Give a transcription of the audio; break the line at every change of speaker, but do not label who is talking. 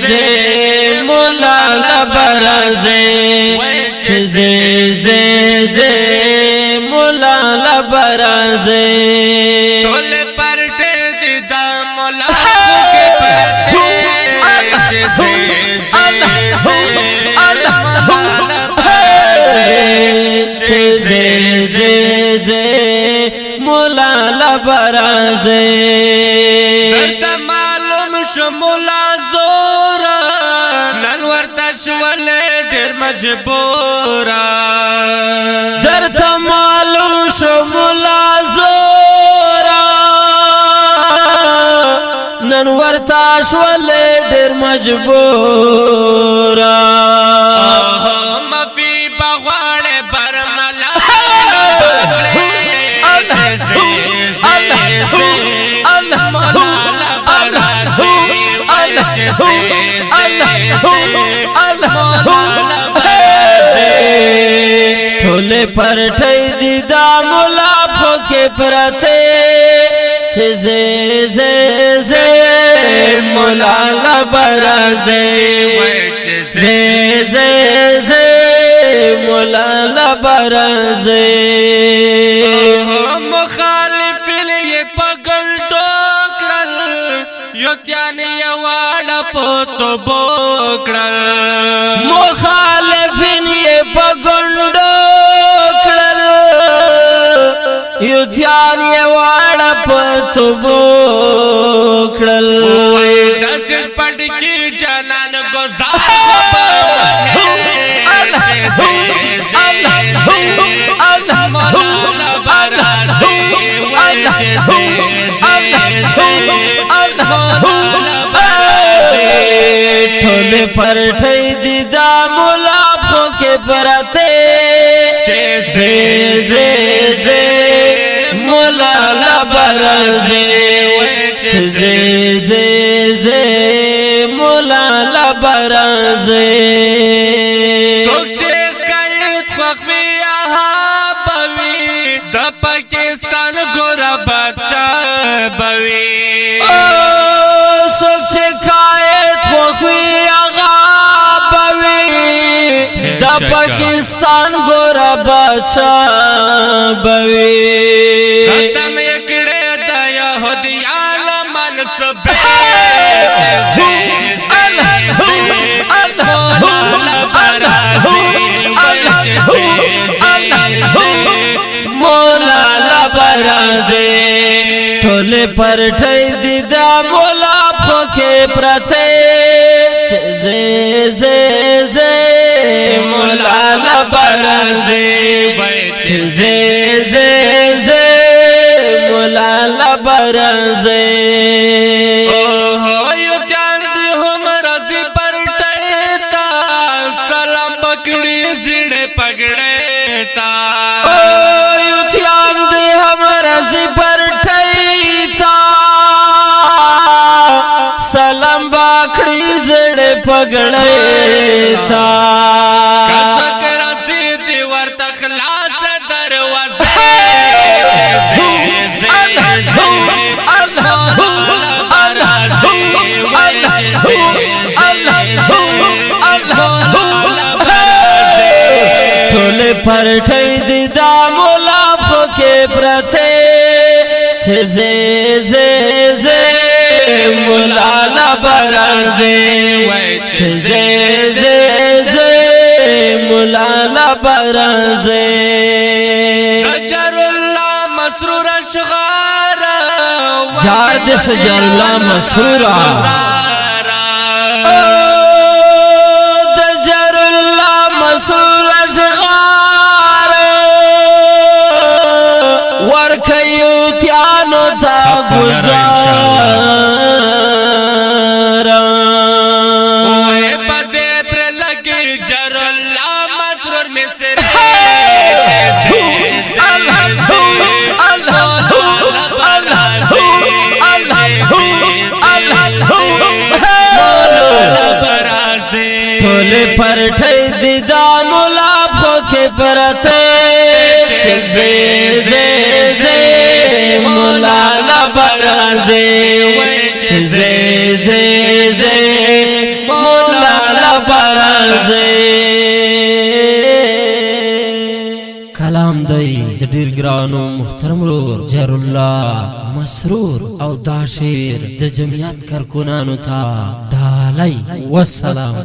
زي مولا لبرزي زي مولا لبرزي
ټول پرټه دي د مولا کې پرته
زي مولا لبرزي
درته معلوم شو مولا زورا نن ورته شول ډېر مجبورا
درته معلوم شو مولا زورا نن ورته شول ډېر مجبورا
مفي بغواړې برملا
ټوله پرټي دي دا مولا پکې پرته چې زي مولا لبرزي زي مولا لبرزي
مخالف لې پګړډو کړل یو تیانې واړه پوتو بوکړل
مخالفین یې پګړډو کړل یو تیانې واړه پوتو بوکړل
دس پټ کې جنان گزار
ټول پرټي دي دا مولا پکې پرته زي مولا لبرزي زي مولا لبرزي
سوچے قید خوخوی آہا بوی دا پاکستان گورا بادشاہ بوی
سوچے قید خوخوی آغا بوی دا پاکستان گورا بادشاہ بوی
ختم اکڑے دا یہودیان منصبے
مولا لبرزي ټول پرټي دي دا مولا پکې پرته زي مولا لبرزي زي مولا لبرزي
یو جان دی هم رضی پرټی تا سلام پکړی زړه پګړې تا
یو جان دی هم رضی پرټی تا سلام پکړی زړه پګړې تا
کسکرتی دی ورته خلاص دروازه
ټول پرټي دي دا مولا پکې پرته چې زي مولا لبرزي زي مولا لبرزي
شجر الله مسرور اشغار
جار دے شجر الله مسرورا شجر الله مسرور اشغار ورکیو تیانو تا گزار
اوے پدے پر لگی جر اللہ مسرور مصر
ټول پرټي دي دا مولا پکې پرته زي مولا لبرزي زي کلام دی د ډیر ګرانو محترم ورور جهر الله مسرور او دا شعر د جمعیت کارکونانو ته ډالۍ والسلام.